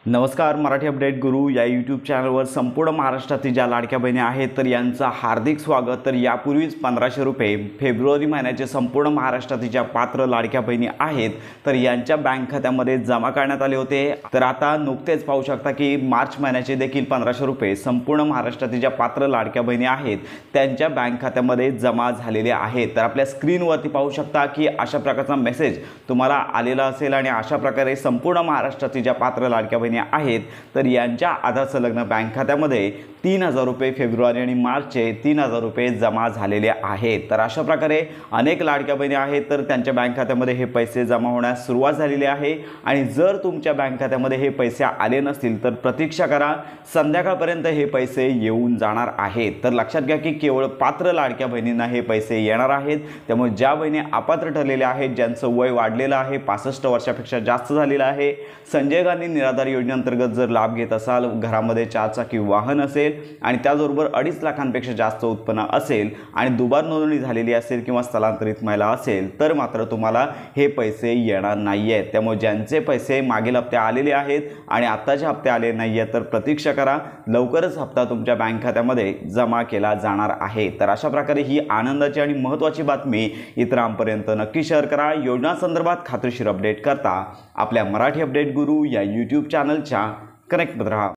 नमस्कार, मराठी अपडेट गुरु या यूट्यूब चॅनलवर संपूर्ण महाराष्ट्रातील ज्या लाडक्या बहिणी आहेत तर यांचं हार्दिक स्वागत। तर यापूर्वीच 1500 रुपये फेब्रुवारी महिन्याचे संपूर्ण महाराष्ट्रातील ज्या पात्र लाडक्या बहिणी आहेत तर यांच्या बँक खात्यामध्ये जमा करण्यात आले होते। तर आता नुकतेच पाहू शकता की मार्च महिन्याचे देखील 1500 रुपये संपूर्ण महाराष्ट्रातील ज्या पात्र लाडक्या बहिणी आहेत त्यांच्या बँक खात्यामध्ये जमा झालेले आहेत। तर आपल्या स्क्रीनवरती पाहू शकता की अशा प्रकारचा मेसेज तुम्हाला आलेला असेल आणि अशा प्रकारे संपूर्ण महाराष्ट्रातील ज्या पात्र लाडक्या आहेत तर यांच्या आधार संलग्न बँक खात्यामध्ये 3000 रुपये फेब्रुवारी आणि मार्चचे 3000 रुपये जमा झालेले आहेत। तर अशा प्रकारे अनेक लाडक्या बहिणी आहेत तर त्यांच्या बँक खात्यामध्ये हे पैसे जमा होण्यास सुरुवात झालेली आहे। आणि जर तुमच्या बँक खात्यामध्ये हे पैसे आले नसतील तर प्रतीक्षा करा, संध्याकाळपर्यंत हे पैसे येऊन जाणार आहेत। तर लक्षात घ्या की केवळ पात्र लाडक्या बहिणींना हे पैसे येणार आहेत। त्यामुळे ज्या बहिणी अपात्र ठरलेल्या आहेत, ज्यांचं वय वाढलेलं आहे, 65 वर्षापेक्षा जास्त झालेलं आहे, संजय गांधी निराधार योजनेअंतर्गत जर लाभ घेत असाल, घरामध्ये 4 चाकी वाहन असेल आणि त्याचबरोबर 2.5 लाखांपेक्षा जास्त उत्पन्न असेल आणि दुबार नोंदणी झालेली असेल किंवा स्थलांतरित महिला असेल तर मात्र तुम्हाला हे पैसे येणार नाही आहेत। त्यामुळे ज्यांचे पैसे मागील हप्ते आलेले आहेत आणि आत्ताचे हप्ते आले नाही आहेत तर प्रतीक्षा करा, लवकरच हप्ता तुमच्या बँक खात्यामध्ये जमा केला जाणार आहे। तर अशा प्रकारे ही आनंदाची आणि महत्त्वाची बातमी इतरांपर्यंत नक्की शेअर करा। योजना संदर्भात खात्रीशीर अपडेट करता आपल्या मराठी अपडेट गुरु या यूट्यूब चॅनलच्या कनेक्ट मध्ये रहा।